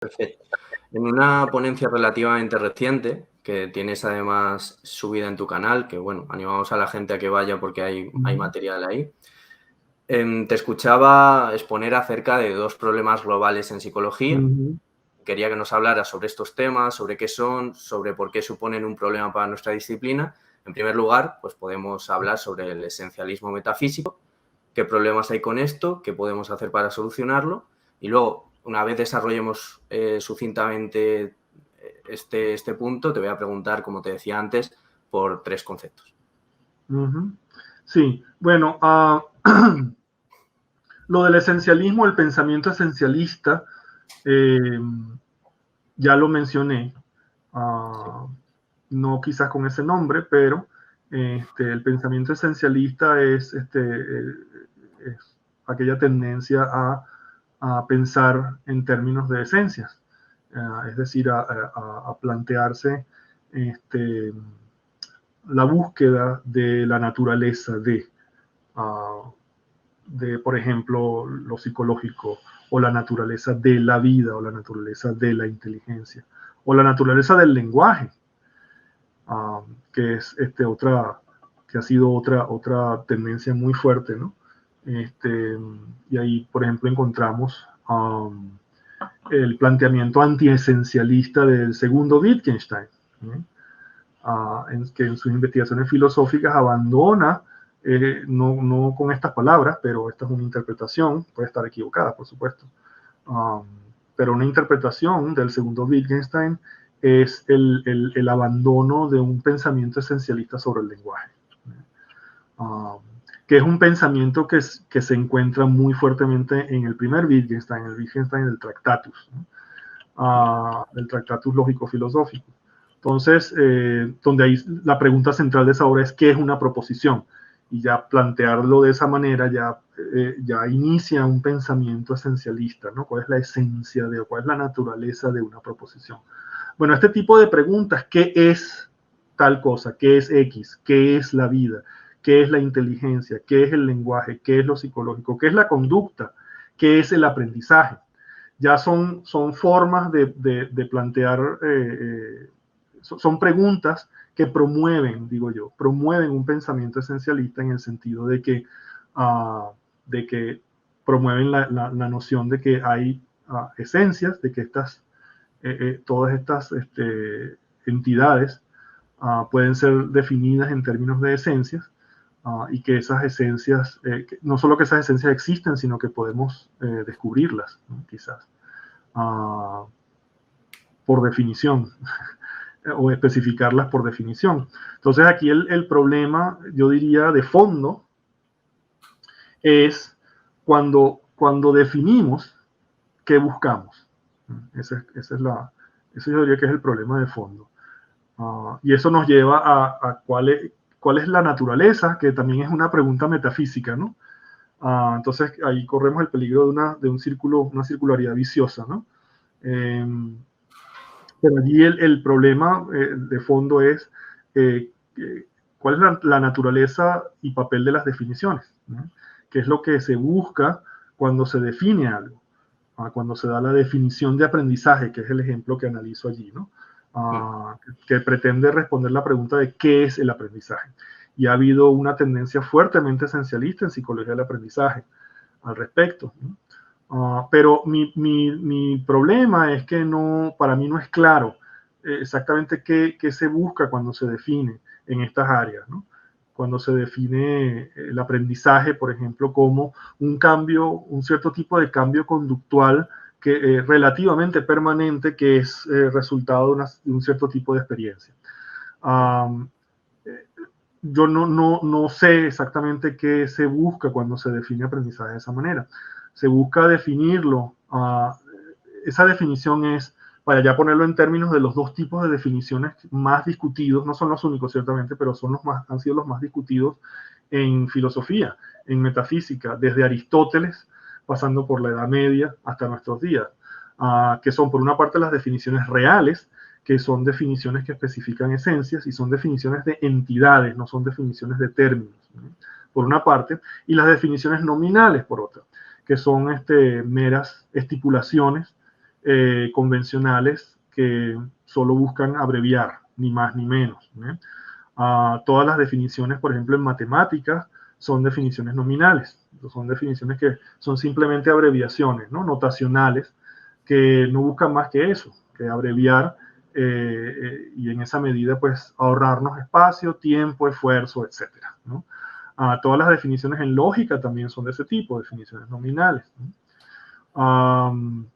Perfecto. En una ponencia relativamente reciente, que tienes además subida en tu canal, que bueno, animamos a la gente a que vaya porque hay Ujú, material ahí, te escuchaba exponer acerca de dos problemas globales en psicología. ujú, Quería que nos hablaras sobre estos temas, sobre qué son, sobre por qué suponen un problema para nuestra disciplina. En primer lugar, pues podemos hablar sobre el esencialismo metafísico, qué problemas hay con esto, qué podemos hacer para solucionarlo, y luego, una vez desarrollemos sucintamente este punto, te voy a preguntar, como te decía antes, por tres conceptos. ujú. Sí, bueno, lo del esencialismo, el pensamiento esencialista, eh, ya lo mencioné, ah, no quizás con ese nombre, pero el pensamiento esencialista es aquella tendencia a pensar en términos de esencias, es decir, a plantearse este, la búsqueda de la naturaleza uh, por ejemplo, lo psicológico, o la naturaleza de la vida, o la naturaleza de la inteligencia, o la naturaleza del lenguaje, que es que ha sido otra tendencia muy fuerte, ¿no? Y ahí, por ejemplo, encontramos el planteamiento antiesencialista del segundo Wittgenstein, ¿no? Que en sus investigaciones filosóficas abandona, no con estas palabras, pero esta es una interpretación, puede estar equivocada, por supuesto, um, pero una interpretación del segundo Wittgenstein es el abandono de un pensamiento esencialista sobre el lenguaje, um, que es un pensamiento que se encuentra muy fuertemente en el primer Wittgenstein, el Wittgenstein del Tractatus, ¿no? Del Tractatus Lógico-Filosófico. Entonces, donde ahí la pregunta central de esa obra es ¿qué es una proposición? Y ya plantearlo de esa manera ya inicia un pensamiento esencialista, ¿no? ¿Cuál es la esencia cuál es la naturaleza de una proposición? Bueno, este tipo de preguntas, ¿qué es tal cosa? ¿Qué es X? ¿Qué es la vida? ¿Qué es la inteligencia? ¿Qué es el lenguaje? ¿Qué es lo psicológico? ¿Qué es la conducta? ¿Qué es el aprendizaje? Ya son formas de plantear, son preguntas que promueven, digo yo, promueven un pensamiento esencialista en el sentido de que promueven la noción de que hay esencias, de que todas estas entidades pueden ser definidas en términos de esencias, y que esas esencias, no solo que esas esencias existen, sino que podemos descubrirlas, ¿no? Quizás, uh, por definición, o especificarlas por definición. Entonces aquí el problema, yo diría, de fondo, es cuando definimos qué buscamos. Ese yo diría que es el problema de fondo. Y eso nos lleva a cuál es la naturaleza, que también es una pregunta metafísica, ¿no? Entonces ahí corremos el peligro de un círculo, una circularidad viciosa, ¿no? Eh, pero allí el problema de fondo es cuál es la naturaleza y papel de las definiciones, ¿no? ¿Qué es lo que se busca cuando se define algo? Cuando se da la definición de aprendizaje, que es el ejemplo que analizo allí, ¿no? Que pretende responder la pregunta de qué es el aprendizaje. Y ha habido una tendencia fuertemente esencialista en psicología del aprendizaje al respecto, ¿no? Pero mi problema es que para mí no es claro exactamente qué se busca cuando se define en estas áreas, ¿no? Cuando se define el aprendizaje, por ejemplo, como un cierto tipo de cambio conductual relativamente permanente, que es resultado de un cierto tipo de experiencia. Um, yo no sé exactamente qué se busca cuando se define aprendizaje de esa manera. Se busca definirlo. Esa definición es, para ya ponerlo en términos de los dos tipos de definiciones más discutidos, no son los únicos ciertamente, pero han sido los más discutidos en filosofía, en metafísica, desde Aristóteles, pasando por la Edad Media hasta nuestros días, que son por una parte las definiciones reales, que son definiciones que especifican esencias y son definiciones de entidades, no son definiciones de términos, ¿no? Por una parte, y las definiciones nominales por otra, que son meras estipulaciones convencionales que solo buscan abreviar, ni más ni menos. Todas las definiciones, por ejemplo, en matemáticas, son definiciones nominales, son definiciones que son simplemente abreviaciones, ¿no? Notacionales, que no buscan más que eso, que abreviar y en esa medida pues ahorrarnos espacio, tiempo, esfuerzo, etcétera, ¿no? Todas las definiciones en lógica también son de ese tipo, definiciones nominales, ¿no?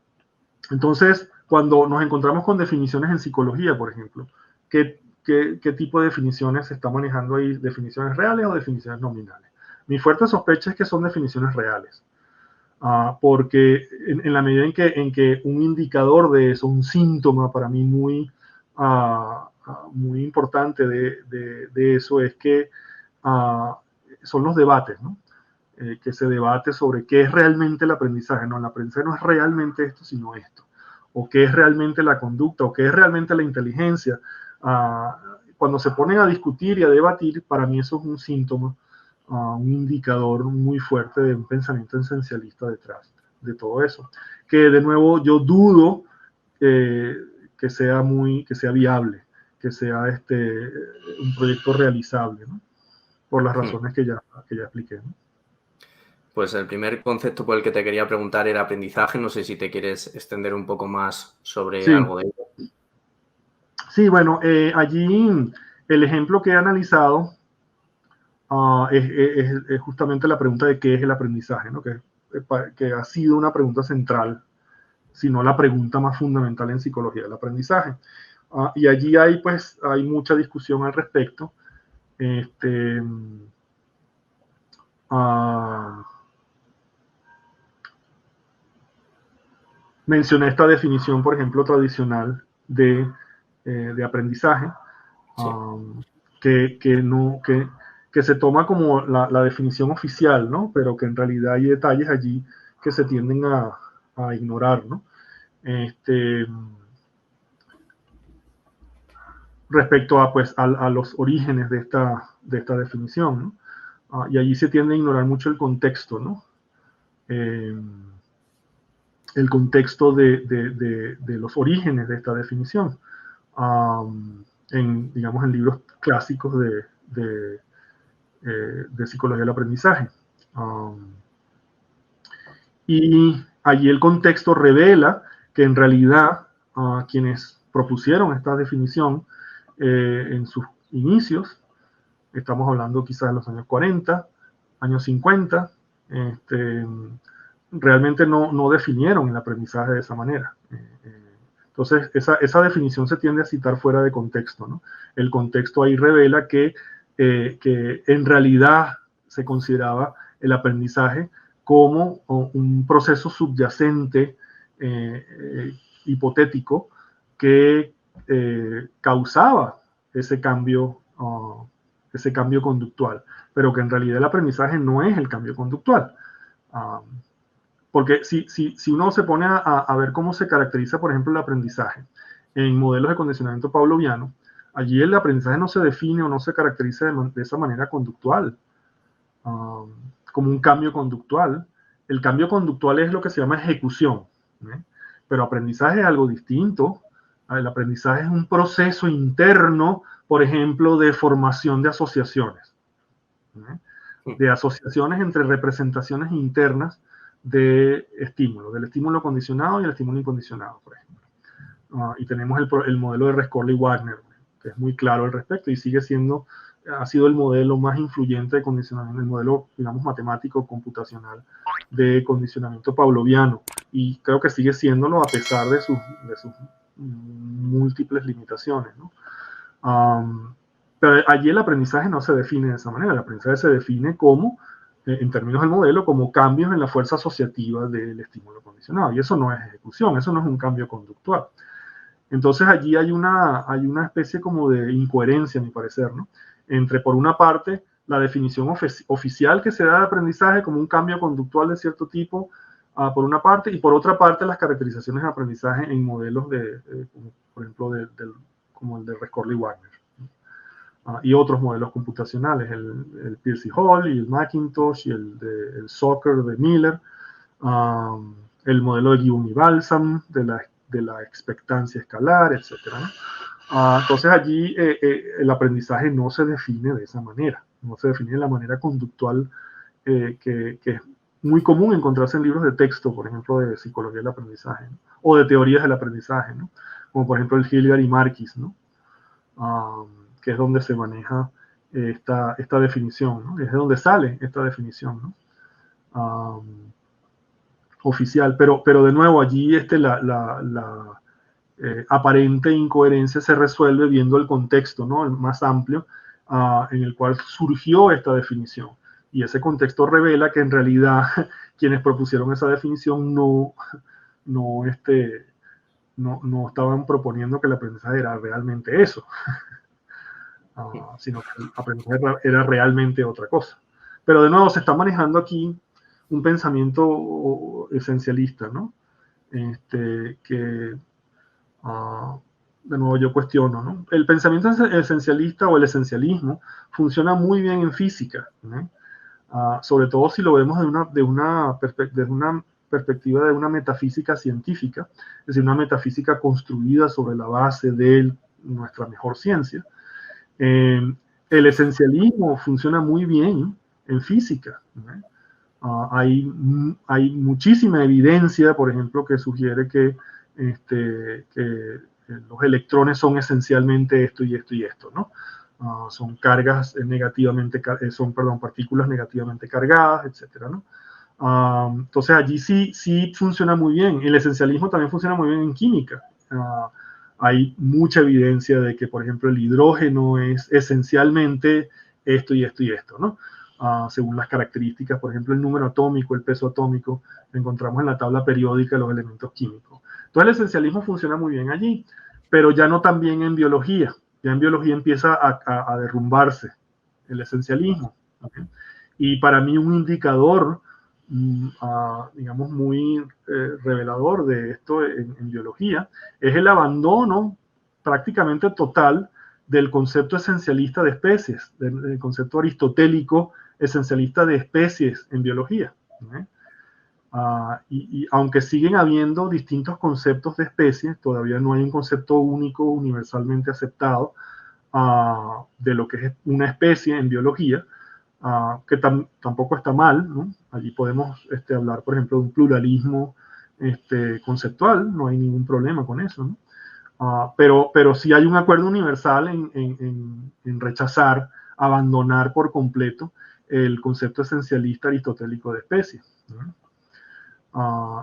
Entonces, cuando nos encontramos con definiciones en psicología, por ejemplo, ¿qué tipo de definiciones se está manejando ahí? ¿Definiciones reales o definiciones nominales? Mi fuerte sospecha es que son definiciones reales. Porque en la medida en que un indicador de eso, un síntoma para mí muy importante de eso es que son los debates, ¿no? Que se debate sobre qué es realmente el aprendizaje. No, el aprendizaje no es realmente esto, sino esto. O qué es realmente la conducta, o qué es realmente la inteligencia. Cuando se ponen a discutir y a debatir, para mí eso es un síntoma, un indicador muy fuerte de un pensamiento esencialista detrás de todo eso. Que de nuevo yo dudo que sea viable, que sea un proyecto realizable, ¿no? Por las razones que ya expliqué, ¿no? Pues el primer concepto por el que te quería preguntar era aprendizaje. No sé si te quieres extender un poco más sobre algo de ello. Sí, bueno, allí el ejemplo que he analizado es justamente la pregunta de qué es el aprendizaje, ¿no? Que ha sido una pregunta central, si no la pregunta más fundamental en psicología del aprendizaje. Y allí hay mucha discusión al respecto. Mencioné esta definición, por ejemplo, tradicional de aprendizaje, Sí. que se toma como la definición oficial, ¿no? Pero que en realidad hay detalles allí que se tienden a ignorar, ¿no? Respecto a los orígenes de esta definición, ¿no? Y allí se tiende a ignorar mucho el contexto, ¿no? El contexto de los orígenes de esta definición, digamos, en libros clásicos de psicología del aprendizaje. Y allí el contexto revela que en realidad quienes propusieron esta definición en sus inicios, estamos hablando quizás de los años 40, años 50, realmente no definieron el aprendizaje de esa manera. Entonces, esa definición se tiende a citar fuera de contexto, ¿no? El contexto ahí revela que en realidad se consideraba el aprendizaje como un proceso subyacente hipotético que causaba ese cambio conductual, pero que en realidad el aprendizaje no es el cambio conductual. Porque si uno se pone a ver cómo se caracteriza, por ejemplo, el aprendizaje en modelos de condicionamiento pavloviano, allí el aprendizaje no se define o no se caracteriza de esa manera conductual, como un cambio conductual. El cambio conductual es lo que se llama ejecución, pero aprendizaje es algo distinto. El aprendizaje es un proceso interno, por ejemplo, de formación de asociaciones, de asociaciones entre representaciones internas de estímulo, del estímulo condicionado y el estímulo incondicionado, por ejemplo. Y tenemos el modelo de Rescorley-Wagner, que es muy claro al respecto y ha sido el modelo más influyente de condicionamiento, el modelo, digamos, matemático computacional de condicionamiento pavloviano, y creo que sigue siéndolo a pesar de sus múltiples limitaciones, ¿no? Pero allí el aprendizaje no se define de esa manera. El aprendizaje se define como, en términos del modelo, como cambios en la fuerza asociativa del estímulo condicionado. Y eso no es ejecución, eso no es un cambio conductual. Entonces allí hay una especie como de incoherencia, a mi parecer, ¿no? Entre, por una parte, la definición oficial que se da de aprendizaje como un cambio conductual de cierto tipo, por una parte, y por otra parte, las caracterizaciones de aprendizaje en modelos por ejemplo, como el de Rescorley-Wagner. Y otros modelos computacionales, el Pearcey-Hall y el Macintosh y el Soccer de Miller, el modelo de Guillaume y Balsam de la de la expectancia escalar, etc., ¿no? Entonces allí el aprendizaje no se define de esa manera, no se define de la manera conductual que es muy común encontrarse en libros de texto, por ejemplo, de psicología del aprendizaje, ¿no? O de teorías del aprendizaje, ¿no? Como por ejemplo el Hilliard y Marquis, ¿no? Que es donde se maneja esta definición, ¿no? Es de donde sale esta definición, ¿no? Oficial, pero de nuevo allí la aparente incoherencia se resuelve viendo el contexto, ¿no? El más amplio en el cual surgió esta definición. Y ese contexto revela que en realidad quienes propusieron esa definición no estaban proponiendo que el aprendizaje era realmente eso, sino que el aprendizaje era realmente otra cosa. Pero de nuevo se está manejando aquí un pensamiento esencialista, ¿no? Que de nuevo yo cuestiono, ¿no? El pensamiento esencialista o el esencialismo funciona muy bien en física, ¿no? Sobre todo si lo vemos desde una perspectiva de una metafísica científica, es decir, una metafísica construida sobre la base de nuestra mejor ciencia. El esencialismo funciona muy bien en física, ¿no? Hay muchísima evidencia, por ejemplo, que sugiere que los electrones son esencialmente esto y esto y esto, ¿no? Son cargas negativamente, partículas negativamente cargadas, etcétera, ¿no? Entonces allí sí funciona muy bien. El esencialismo también funciona muy bien en química. Hay mucha evidencia de que, por ejemplo, el hidrógeno es esencialmente esto y esto y esto, ¿no? Según las características, por ejemplo, el número atómico, el peso atómico, lo encontramos en la tabla periódica de los elementos químicos. Entonces el esencialismo funciona muy bien allí, pero ya no tan bien en biología. Ya en biología empieza a derrumbarse el esencialismo, ¿okay? Y para mí un indicador, digamos, muy revelador de esto en biología es el abandono prácticamente total del concepto esencialista de especies, del concepto aristotélico esencialista de especies en biología, ¿eh? Y aunque siguen habiendo distintos conceptos de especies, todavía no hay un concepto único universalmente aceptado de lo que es una especie en biología, que tampoco está mal, ¿no? Allí podemos hablar, por ejemplo, de un pluralismo conceptual, no hay ningún problema con eso, ¿no? Pero sí hay un acuerdo universal en rechazar, abandonar por completo el concepto esencialista aristotélico de especie, ¿no?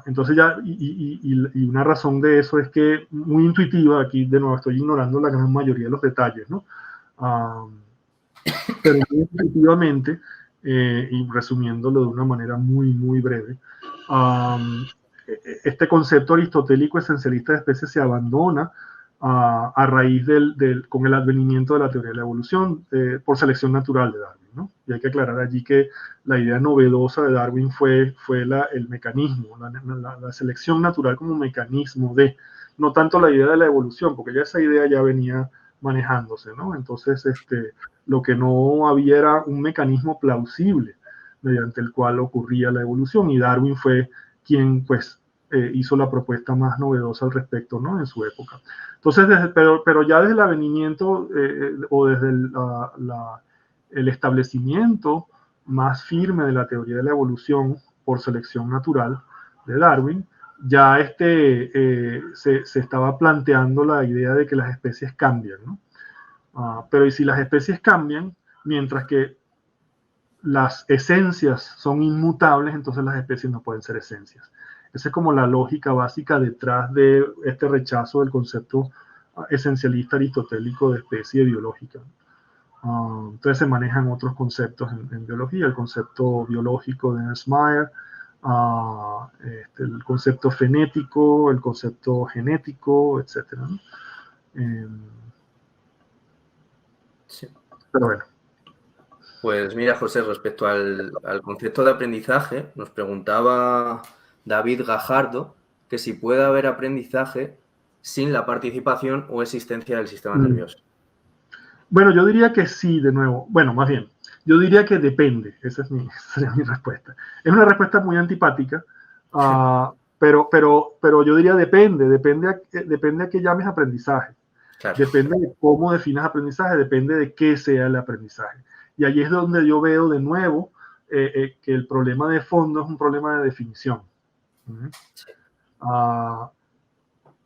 Entonces ya, y una razón de eso es que muy intuitiva, aquí de nuevo estoy ignorando la gran mayoría de los detalles, ¿no? Pero muy intuitivamente, y resumiéndolo de una manera muy, muy breve, este concepto aristotélico esencialista de especies se abandona a raíz con el advenimiento de la teoría de la evolución por selección natural de Darwin, ¿no? Y hay que aclarar allí que la idea novedosa de Darwin fue el mecanismo, la selección natural como mecanismo no tanto la idea de la evolución, porque ya esa idea ya venía manejándose, ¿no? Entonces, lo que no había era un mecanismo plausible mediante el cual ocurría la evolución, y Darwin fue quien, pues, hizo la propuesta más novedosa al respecto, ¿no? En su época. Entonces, pero ya desde el avenimiento o desde el establecimiento más firme de la teoría de la evolución por selección natural de Darwin, ya se estaba planteando la idea de que las especies cambian, ¿no? Pero ¿y si las especies cambian, mientras que las esencias son inmutables, entonces las especies no pueden ser esencias? Esa es como la lógica básica detrás de este rechazo del concepto esencialista aristotélico de especie biológica. Entonces se manejan otros conceptos en biología, el concepto biológico de Ernst Mayr, el concepto fenético, el concepto genético, etc., ¿no? Sí. Pero bueno. Pues mira, José, respecto al concepto de aprendizaje, nos preguntaba David Gajardo que si puede haber aprendizaje sin la participación o existencia del sistema nervioso. Bueno, yo diría que sí, de nuevo. Bueno, más bien, yo diría que depende. Esa sería mi respuesta. Es una respuesta muy antipática, Pero yo diría depende a qué llames aprendizaje. Claro. Depende de cómo definas aprendizaje, depende de qué sea el aprendizaje. Y allí es donde yo veo de nuevo que el problema de fondo es un problema de definición. Sí.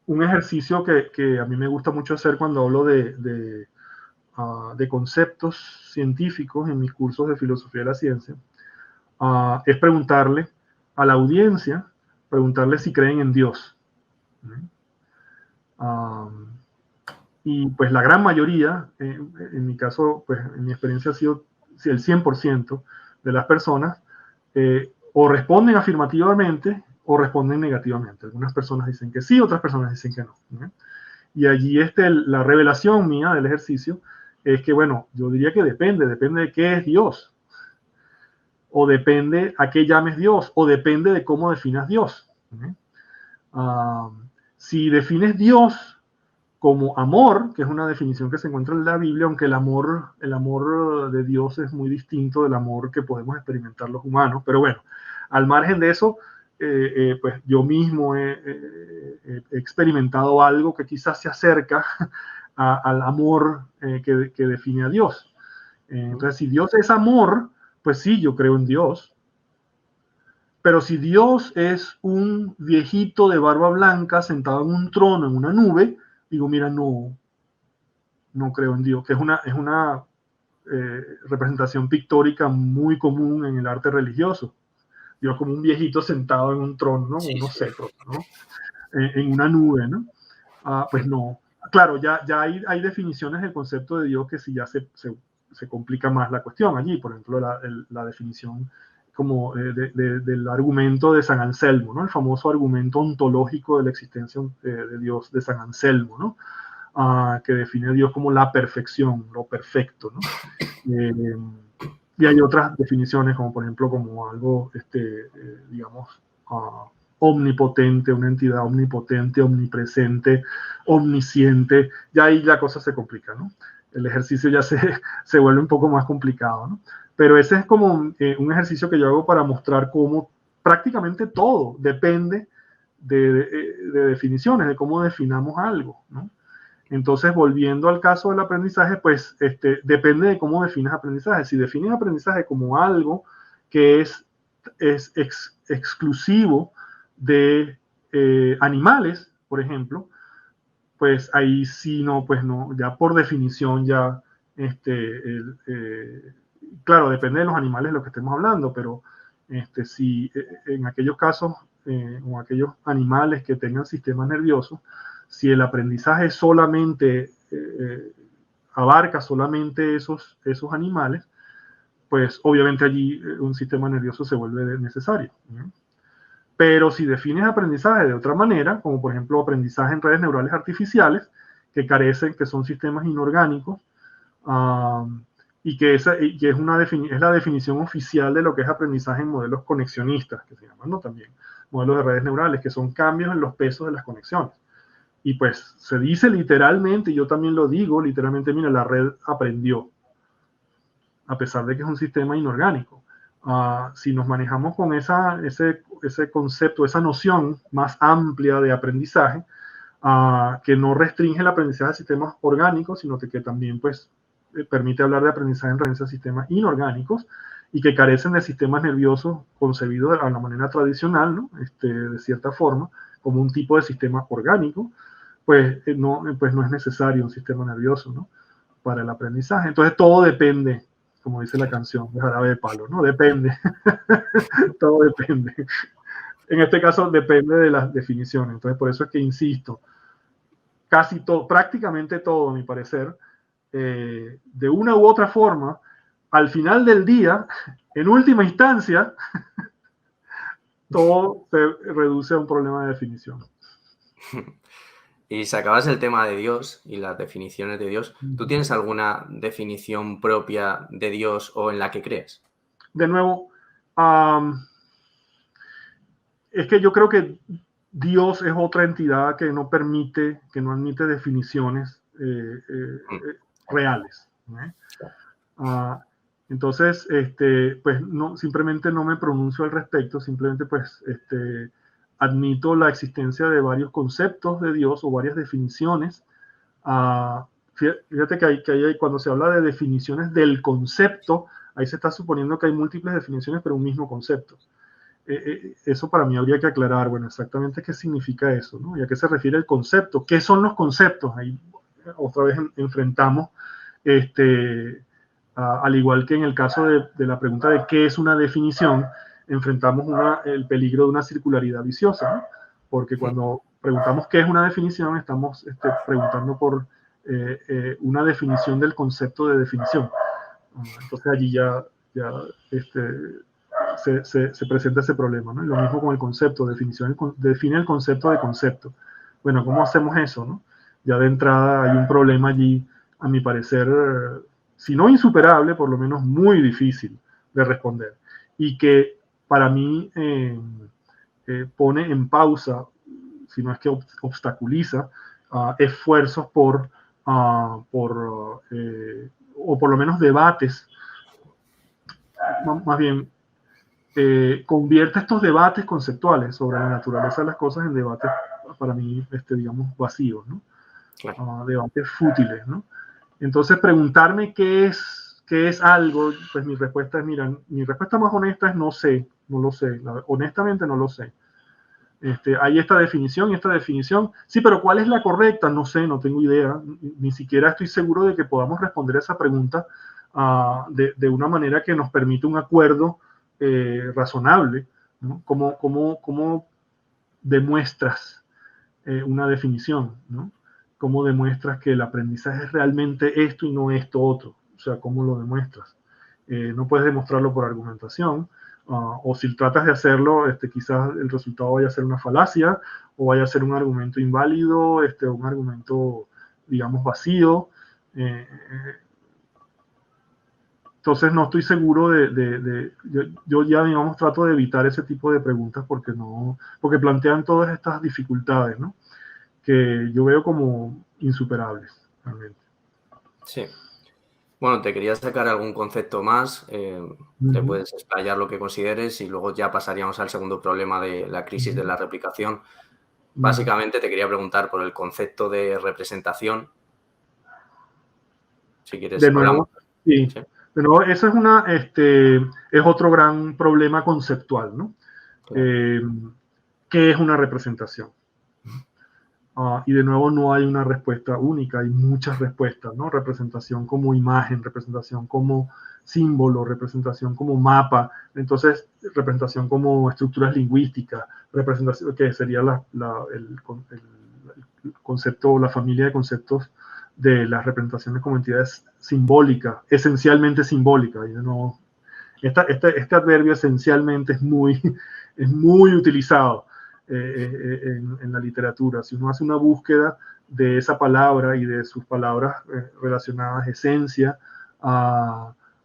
Un ejercicio que a mí me gusta mucho hacer cuando hablo de conceptos científicos en mis cursos de filosofía de la ciencia es preguntarle a la audiencia, preguntarle si creen en Dios. Y pues la gran mayoría, en mi caso, pues en mi experiencia ha sido el 100% de las personas, o responden afirmativamente o responden negativamente. Algunas personas dicen que sí, otras personas dicen que no. Y allí la revelación mía del ejercicio es que, bueno, yo diría que depende de qué es Dios, o depende a qué llames Dios, o depende de cómo definas Dios. Si defines Dios como amor, que es una definición que se encuentra en la Biblia, aunque el amor de Dios es muy distinto del amor que podemos experimentar los humanos, pero bueno, al margen de eso, pues yo mismo he experimentado algo que quizás se acerca al amor que define a Dios. Entonces, si Dios es amor, pues sí, yo creo en Dios. Pero si Dios es un viejito de barba blanca sentado en un trono, en una nube, digo, mira, no creo en Dios, que es una representación pictórica muy común en el arte religioso. Dios como un viejito sentado en un trono, ¿no? Sí, Unos sí. cetros, ¿no? En una nube, ¿no? Pues no. Claro, ya hay definiciones del concepto de Dios que sí ya se complica más la cuestión allí. Por ejemplo, la definición como del argumento de San Anselmo, ¿no? El famoso argumento ontológico de la existencia de Dios de San Anselmo, ¿no? Que define a Dios como la perfección, lo perfecto, ¿no? Y hay otras definiciones, como por ejemplo, como algo, digamos, omnipotente, una entidad omnipotente, omnipresente, omnisciente. Ya ahí la cosa se complica, ¿no? El ejercicio ya se vuelve un poco más complicado, ¿no? Pero ese es como un ejercicio que yo hago para mostrar cómo prácticamente todo depende de definiciones, de cómo definamos algo, ¿no? Entonces, volviendo al caso del aprendizaje, pues depende de cómo defines aprendizaje. Si defines aprendizaje como algo que es exclusivo de animales, por ejemplo, pues ahí sí pues no, ya por definición ya, claro, depende de los animales de los que estemos hablando, pero si en aquellos casos o aquellos animales que tengan sistemas nerviosos, si el aprendizaje solamente abarca solamente esos animales, pues obviamente allí un sistema nervioso se vuelve necesario. Pero si defines aprendizaje de otra manera, como por ejemplo aprendizaje en redes neurales artificiales, que son sistemas inorgánicos, y que es la definición oficial de lo que es aprendizaje en modelos conexionistas, que se llaman, ¿no? También modelos de redes neurales, que son cambios en los pesos de las conexiones. Y pues se dice literalmente, y yo también lo digo literalmente, mira, la red aprendió, a pesar de que es un sistema inorgánico. Si nos manejamos con ese concepto, esa noción más amplia de aprendizaje, que no restringe el aprendizaje de sistemas orgánicos, sino que también pues, permite hablar de aprendizaje en referencia a sistemas inorgánicos y que carecen de sistemas nerviosos concebidos a la manera tradicional, ¿no? De cierta forma, como un tipo de sistema orgánico, pues no es necesario un sistema nervioso, ¿no? Para el aprendizaje. Entonces todo depende, como dice la canción de Jarabe de Palo, ¿no? Depende. Todo depende. En este caso depende de las definiciones. Entonces por eso es que insisto, casi todo, prácticamente todo, a mi parecer, de una u otra forma, al final del día, en última instancia, todo se reduce a un problema de definición. Y sacabas el tema de Dios y las definiciones de Dios. ¿Tú tienes alguna definición propia de Dios o en la que crees? De nuevo, es que yo creo que Dios es otra entidad que no admite definiciones reales. Entonces, pues simplemente no me pronuncio al respecto, simplemente pues admito la existencia de varios conceptos de Dios o varias definiciones. Fíjate que cuando se habla de definiciones del concepto, ahí se está suponiendo que hay múltiples definiciones, pero un mismo concepto. Eso para mí habría que aclarar, bueno, exactamente qué significa eso, ¿no? Y a qué se refiere el concepto. ¿Qué son los conceptos? Ahí otra vez enfrentamos, al igual que en el caso de la pregunta de qué es una definición, enfrentamos el peligro de una circularidad viciosa, ¿no? Porque cuando preguntamos qué es una definición, estamos preguntando por una definición del concepto de definición. Entonces allí ya se presenta ese problema, ¿no? Y lo mismo con el concepto, define el concepto de concepto. Bueno, ¿cómo hacemos eso, no? Ya de entrada hay un problema allí, a mi parecer, si no insuperable, por lo menos muy difícil de responder. Y que para mí pone en pausa, si no es que obstaculiza, esfuerzos o por lo menos debates, más bien, convierte estos debates conceptuales sobre la naturaleza de las cosas en debates, para mí, digamos, vacíos, ¿no? Claro. Debates fútiles, ¿no? Entonces, preguntarme qué es algo, pues mi respuesta es, mira, mi respuesta más honesta es no sé, no lo sé, honestamente no lo sé. Hay esta definición y esta definición, sí, pero ¿cuál es la correcta? No sé, no tengo idea, ni siquiera estoy seguro de que podamos responder a esa pregunta de una manera que nos permita un acuerdo razonable, ¿no? ¿Cómo demuestras una definición, ¿no? ¿Cómo demuestras que el aprendizaje es realmente esto y no esto otro? O sea, ¿cómo lo demuestras? No puedes demostrarlo por argumentación, o si tratas de hacerlo, quizás el resultado vaya a ser una falacia, o vaya a ser un argumento inválido, un argumento, digamos, vacío. Entonces no estoy seguro yo ya, digamos, trato de evitar ese tipo de preguntas porque plantean todas estas dificultades, ¿no? Que yo veo como insuperables, realmente. Sí. Bueno, te quería sacar algún concepto más, te puedes explayar lo que consideres y luego ya pasaríamos al segundo problema de la crisis de la replicación. Básicamente te quería preguntar por el concepto de representación. Si quieres, de nuevo, sí. Sí. De nuevo, eso es otro gran problema conceptual, ¿no? Claro. ¿Qué es una representación? Y de nuevo no hay una respuesta única, hay muchas respuestas, ¿no? Representación como imagen, representación como símbolo, representación como mapa, entonces representación como estructuras lingüísticas, representación que sería el concepto, la familia de conceptos de las representaciones como entidades simbólicas, esencialmente simbólicas. Y de nuevo, este adverbio esencialmente es muy utilizado en la literatura. Si uno hace una búsqueda de esa palabra y de sus palabras relacionadas esencia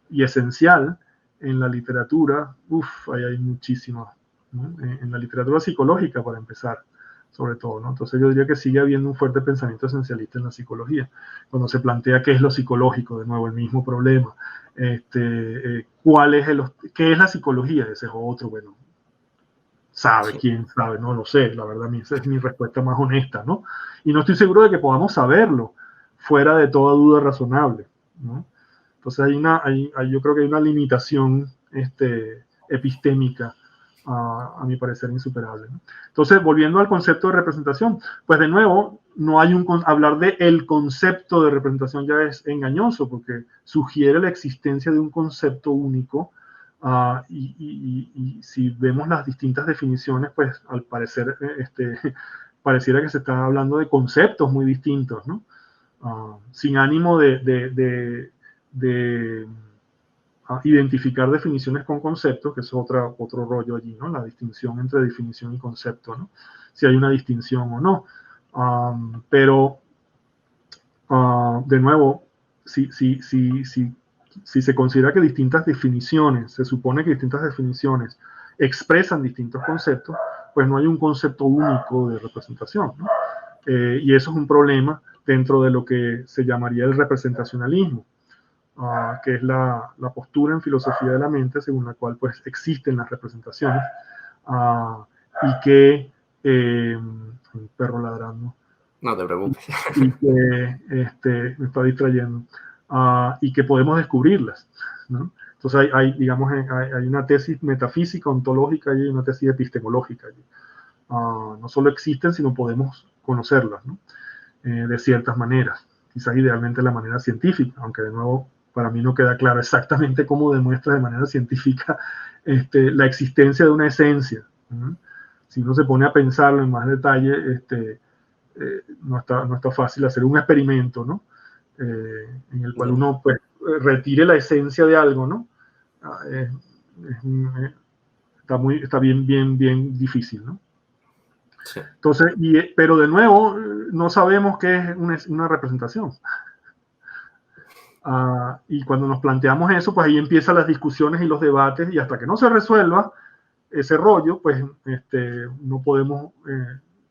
y esencial en la literatura, ahí hay muchísimas, ¿no? En la literatura psicológica, para empezar, sobre todo, ¿no? Entonces yo diría que sigue habiendo un fuerte pensamiento esencialista en la psicología, cuando se plantea qué es lo psicológico, de nuevo el mismo problema. ¿Qué es la psicología? Ese es otro, bueno, sabe, quién sabe, no lo sé, la verdad, esa es mi respuesta más honesta, ¿no? Y no estoy seguro de que podamos saberlo fuera de toda duda razonable, ¿no? Entonces yo creo que hay una limitación epistémica, a mi parecer, insuperable, ¿no? Entonces, volviendo al concepto de representación, pues de nuevo, no hay hablar de el concepto de representación ya es engañoso, porque sugiere la existencia de un concepto único. Y si vemos las distintas definiciones, pues al parecer pareciera que se está hablando de conceptos muy distintos, ¿no? Sin ánimo de identificar definiciones con conceptos, que es otro rollo allí, ¿no? La distinción entre definición y concepto, ¿no? Si hay una distinción o no. Pero, de nuevo, si se considera que distintas definiciones, se supone que distintas definiciones expresan distintos conceptos, pues no hay un concepto único de representación, ¿no? Y eso es un problema dentro de lo que se llamaría el representacionalismo, que es la postura en filosofía de la mente según la cual pues existen las representaciones, y que un perro ladrando. No te preocupes. Y que me está distrayendo. Y que podemos descubrirlas, ¿no? Entonces digamos, hay una tesis metafísica, ontológica y una tesis epistemológica. No solo existen, sino podemos conocerlas, ¿no? De ciertas maneras, quizás idealmente la manera científica, aunque de nuevo para mí no queda claro exactamente cómo demuestra de manera científica la existencia de una esencia, ¿no? Si uno se pone a pensarlo en más detalle, no está fácil hacer un experimento, ¿no? En el cual uno pues, retire la esencia de algo, ¿no? Está bien difícil, ¿no? Sí. Entonces, pero de nuevo, no sabemos qué es una representación. Y cuando nos planteamos eso, pues ahí empiezan las discusiones y los debates, y hasta que no se resuelva ese rollo, pues no podemos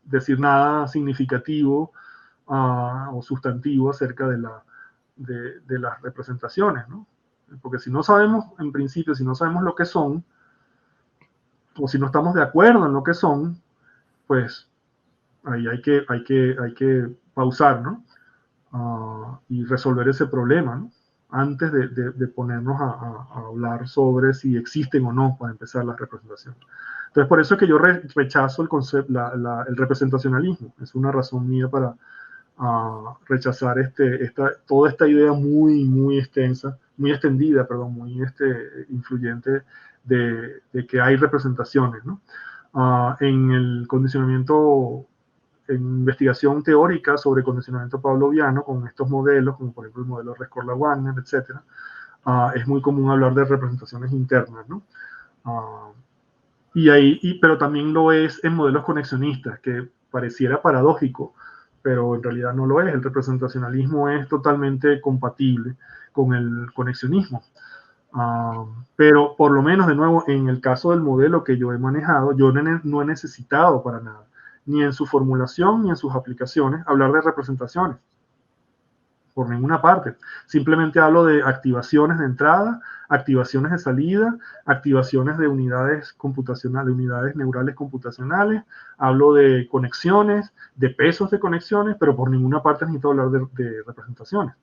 decir nada significativo o sustantivo acerca de las representaciones, ¿no? Porque si no sabemos, en principio, si no sabemos lo que son, o si no estamos de acuerdo en lo que son, pues ahí hay que pausar, ¿no? Y resolver ese problema, ¿no? Antes de ponernos a hablar sobre si existen o no, para empezar, las representaciones. Entonces, por eso es que yo rechazo el concepto, el representacionalismo. Es una razón mía para rechazar toda esta idea muy extensa, muy extendida, perdón, muy influyente de que hay representaciones, ¿no? En el condicionamiento, en investigación teórica sobre condicionamiento pavloviano, con estos modelos, como por ejemplo el modelo Rescorla-Wagner, etc., es muy común hablar de representaciones internas, ¿no? Pero también lo es en modelos conexionistas, que pareciera paradójico, pero en realidad no lo es. El representacionalismo es totalmente compatible con el conexionismo. Pero por lo menos, de nuevo, en el caso del modelo que yo he manejado, yo no he necesitado para nada, ni en su formulación ni en sus aplicaciones, hablar de representaciones. Por ninguna parte. Simplemente hablo de activaciones de entrada, activaciones de salida, activaciones de unidades computacionales, de unidades neurales computacionales, hablo de conexiones, de pesos de conexiones, pero por ninguna parte necesito hablar de representaciones.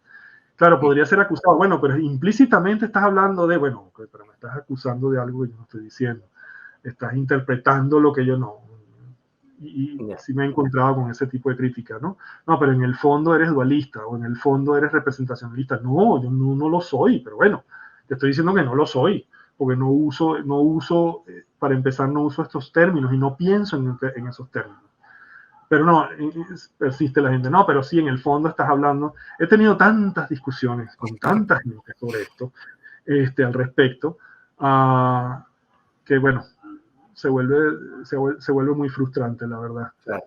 Claro, podría ser acusado, bueno, pero implícitamente estás hablando de, bueno, pero me estás acusando de algo que yo no estoy diciendo. Estás interpretando lo que yo no. Y sí me he encontrado con ese tipo de crítica, ¿no? No, pero en el fondo eres dualista o en el fondo eres representacionalista. No, yo no lo soy, pero bueno, te estoy diciendo que no lo soy, porque no uso, para empezar, no uso estos términos y no pienso en esos términos. Pero no, persiste la gente, no, pero sí, en el fondo estás hablando. He tenido tantas discusiones con tanta gente sobre esto, al respecto, que bueno, se vuelve muy frustrante, la verdad. Claro.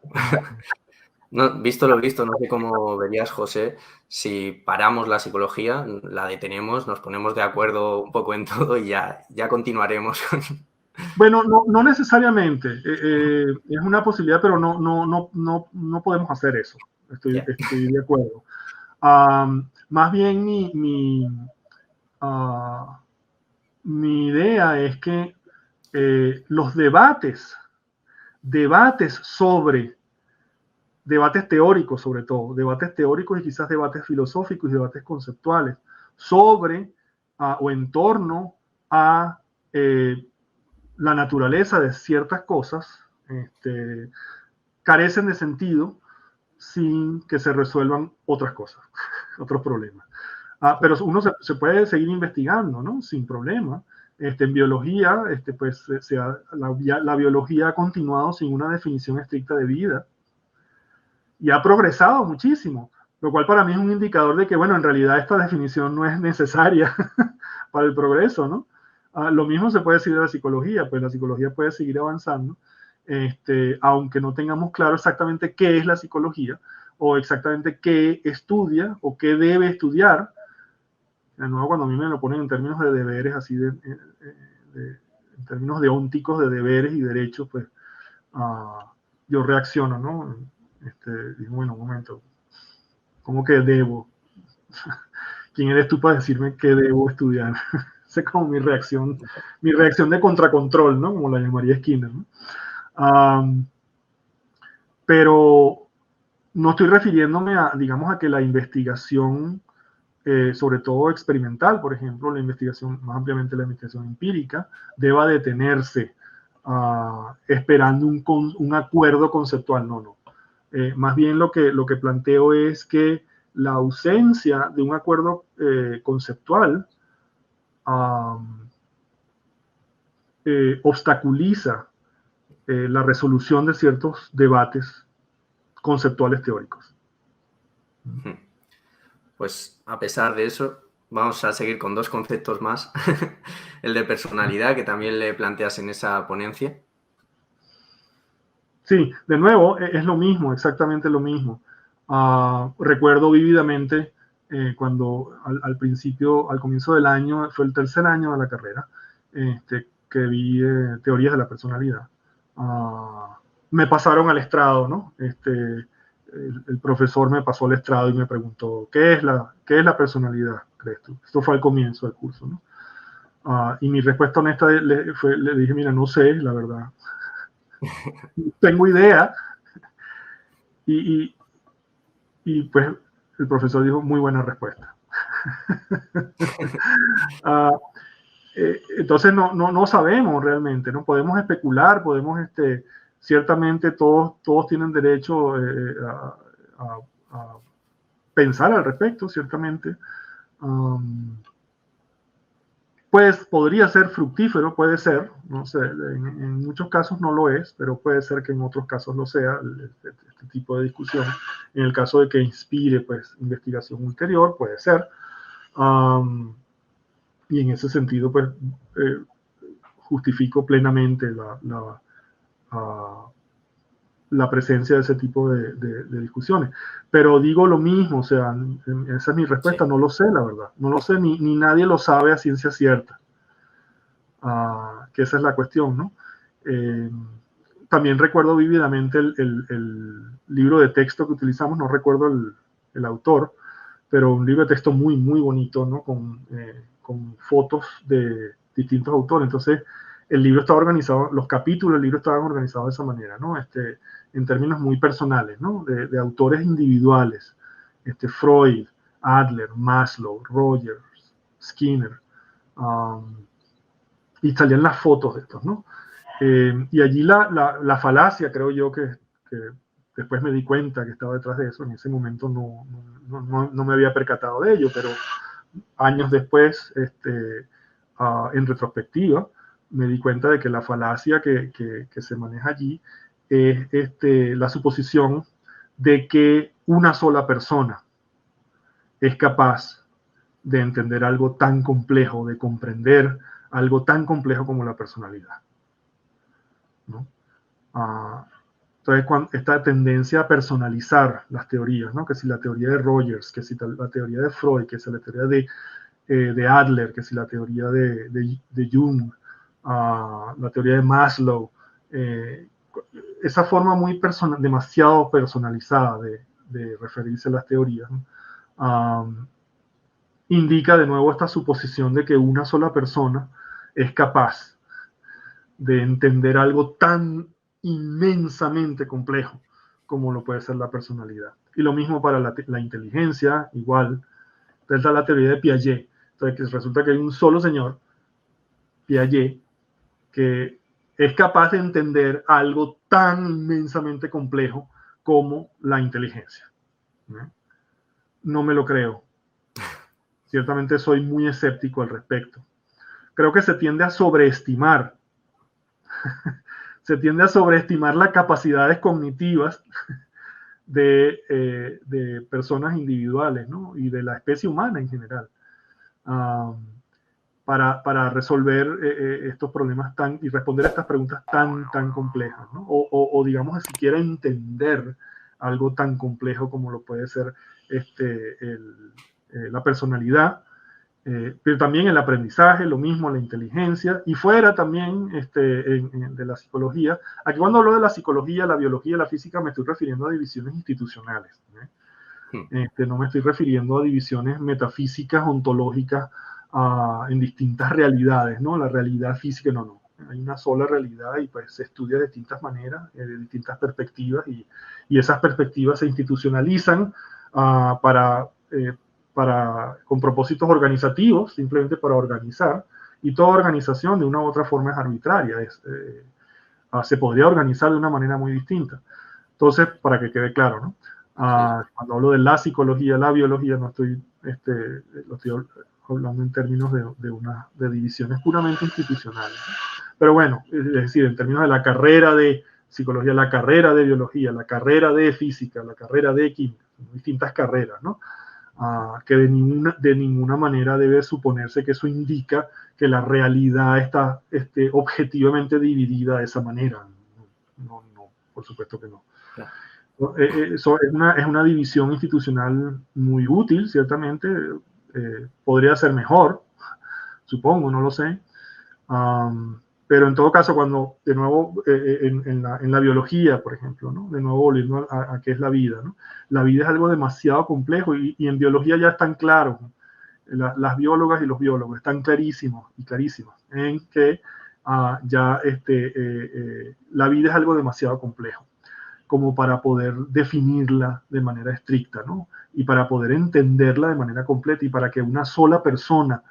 No, visto lo visto, no sé cómo verías, José, si paramos la psicología, la detenemos, nos ponemos de acuerdo un poco en todo y ya continuaremos. Bueno, no necesariamente. Es una posibilidad, pero no podemos hacer eso. Estoy de acuerdo. Más bien mi idea es que los debates teóricos sobre todo, debates teóricos y quizás debates filosóficos y debates conceptuales sobre o en torno a la naturaleza de ciertas cosas, carecen de sentido sin que se resuelvan otras cosas, otros problemas. Pero uno se puede seguir investigando, ¿no? Sin problema. En biología, pues la biología ha continuado sin una definición estricta de vida y ha progresado muchísimo, lo cual para mí es un indicador de que, bueno, en realidad esta definición no es necesaria para el progreso, ¿no? Lo mismo se puede decir de la psicología, pues la psicología puede seguir avanzando, aunque no tengamos claro exactamente qué es la psicología o exactamente qué estudia o qué debe estudiar. De nuevo, cuando a mí me lo ponen en términos de deberes, así en términos deónticos de deberes y derechos, pues yo reacciono, ¿no? Digo, bueno, un momento, ¿cómo que debo? ¿Quién eres tú para decirme qué debo estudiar? Esa es como mi reacción de contracontrol, ¿no? Como la llamaría Skinner, ¿no? pero no estoy refiriéndome a, digamos, a que la investigación, sobre todo experimental, por ejemplo, la investigación, más ampliamente la investigación empírica, deba detenerse esperando un acuerdo conceptual. No, no. Más bien lo que planteo es que la ausencia de un acuerdo conceptual obstaculiza la resolución de ciertos debates conceptuales teóricos. Pues a pesar de eso, vamos a seguir con dos conceptos más. El de personalidad, que también le planteas en esa ponencia. Sí, de nuevo, es lo mismo, exactamente lo mismo. Recuerdo vívidamente cuando al principio, al comienzo del año, fue el tercer año de la carrera, que vi teorías de la personalidad. Me pasaron al estrado, ¿no? El profesor me pasó al estrado y me preguntó, ¿qué es la personalidad, crees tú? Esto fue al comienzo del curso, ¿no? Y mi respuesta honesta le dije, mira, no sé, la verdad. Tengo idea. Y pues el profesor dijo, muy buena respuesta. Entonces no sabemos realmente, no podemos especular, podemos, ciertamente todos tienen derecho a pensar al respecto, ciertamente. Pues podría ser fructífero, puede ser, no sé, en muchos casos no lo es, pero puede ser que en otros casos lo sea, este tipo de discusión. En el caso de que inspire, pues, investigación ulterior, puede ser. Y en ese sentido, pues, justifico plenamente la presencia de ese tipo de discusiones. Pero digo lo mismo, o sea, esa es mi respuesta, sí. No lo sé, la verdad. No lo sé, ni nadie lo sabe a ciencia cierta. Que esa es la cuestión, ¿no? También recuerdo vívidamente el libro de texto que utilizamos, no recuerdo el autor, pero un libro de texto muy, muy bonito, ¿no? Con fotos de distintos autores. Entonces, el libro estaba organizado, los capítulos del libro estaban organizados de esa manera, ¿no? En términos muy personales, ¿no? De autores individuales. Freud, Adler, Maslow, Rogers, Skinner. Y salían las fotos de estos, ¿no? Y allí la falacia, creo yo, que después me di cuenta que estaba detrás de eso. En ese momento no me había percatado de ello, pero años después, en retrospectiva, me di cuenta de que la falacia que se maneja allí es la suposición de que una sola persona es capaz de entender algo tan complejo, de comprender algo tan complejo como la personalidad, ¿no? Entonces, esta tendencia a personalizar las teorías, ¿no? Que si la teoría de Rogers, que si la teoría de Freud, que si la teoría de Adler, que si la teoría de Jung, la teoría de Maslow, esa forma demasiado personalizada de referirse a las teorías, ¿no? Indica de nuevo esta suposición de que una sola persona es capaz de entender algo tan inmensamente complejo como lo puede ser la personalidad. Y lo mismo para la inteligencia, igual. Entonces está la teoría de Piaget. Entonces que resulta que hay un solo señor, Piaget, que es capaz de entender algo tan inmensamente complejo como la inteligencia. No me lo creo. Ciertamente soy muy escéptico al respecto. Creo que se tiende a sobreestimar las capacidades cognitivas de personas individuales, ¿no? Y de la especie humana en general, para resolver estos problemas y responder a estas preguntas tan complejas, ¿no? O digamos, siquiera entender algo tan complejo como lo puede ser la personalidad. Pero también el aprendizaje, lo mismo, la inteligencia, y fuera también de la psicología. Aquí cuando hablo de la psicología, la biología, la física, me estoy refiriendo a divisiones institucionales. No me estoy refiriendo a divisiones metafísicas, ontológicas, en distintas realidades, ¿no? La realidad física, no. Hay una sola realidad y pues se estudia de distintas maneras, de distintas perspectivas y esas perspectivas se institucionalizan con propósitos organizativos, simplemente para organizar, y toda organización de una u otra forma es arbitraria, se podría organizar de una manera muy distinta. Entonces, para que quede claro, ¿no? Cuando hablo de la psicología, la biología, no estoy, lo estoy hablando en términos de divisiones puramente institucionales, ¿no? Pero bueno, es decir, en términos de la carrera de psicología, la carrera de biología, la carrera de física, la carrera de química, distintas carreras, ¿no? Que de ninguna manera debe suponerse que eso indica que la realidad está objetivamente dividida de esa manera. No, por supuesto que no. Claro. Eso es una división institucional muy útil, ciertamente. Podría ser mejor, supongo, no lo sé. Pero en todo caso, cuando de nuevo en la biología, por ejemplo, ¿no? De nuevo volviendo a qué es la vida, ¿no? La vida es algo demasiado complejo y en biología ya están claros, ¿no? Las biólogas y los biólogos están clarísimos y clarísimos en que ya la vida es algo demasiado complejo como para poder definirla de manera estricta, ¿no? Y para poder entenderla de manera completa y para que una sola persona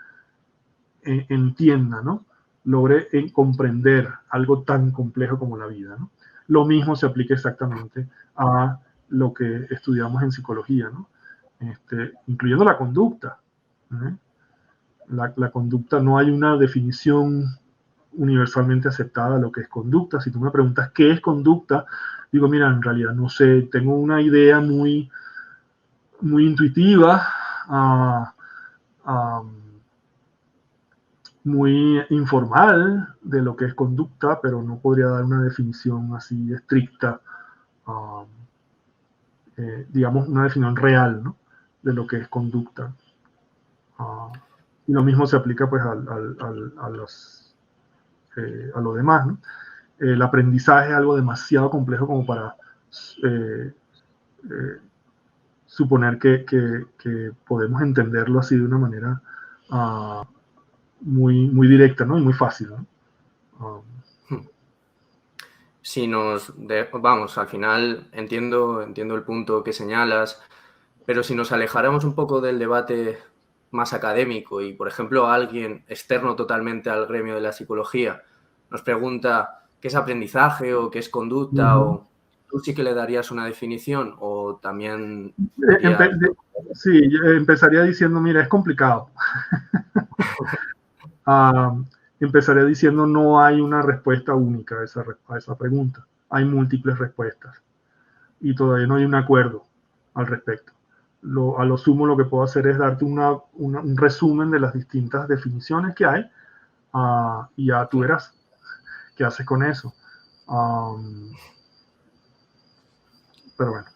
entienda, ¿no? Logre comprender algo tan complejo como la vida, ¿no? Lo mismo se aplica exactamente a lo que estudiamos en psicología, ¿no? Incluyendo la conducta. La conducta, no hay una definición universalmente aceptada de lo que es conducta. Si tú me preguntas qué es conducta, digo, mira, en realidad no sé, tengo una idea muy, muy intuitiva, muy informal de lo que es conducta, pero no podría dar una definición así estricta, digamos, una definición real, ¿no? De lo que es conducta. Y lo mismo se aplica pues a lo demás, ¿no? El aprendizaje es algo demasiado complejo como para suponer que podemos entenderlo así de una manera muy, muy directa, ¿no? Y muy fácil, ¿no? Si vamos, al final entiendo el punto que señalas, pero si nos alejáramos un poco del debate más académico y, por ejemplo, alguien externo totalmente al gremio de la psicología nos pregunta qué es aprendizaje o qué es conducta, o ¿tú sí que le darías una definición o también sí, empezaría diciendo, mira, es complicado. Empezaría diciendo, no hay una respuesta única a esa pregunta. Hay múltiples respuestas y todavía no hay un acuerdo al respecto. A lo sumo lo que puedo hacer es darte un resumen de las distintas definiciones que hay y ya tú verás qué haces con eso. Pero bueno.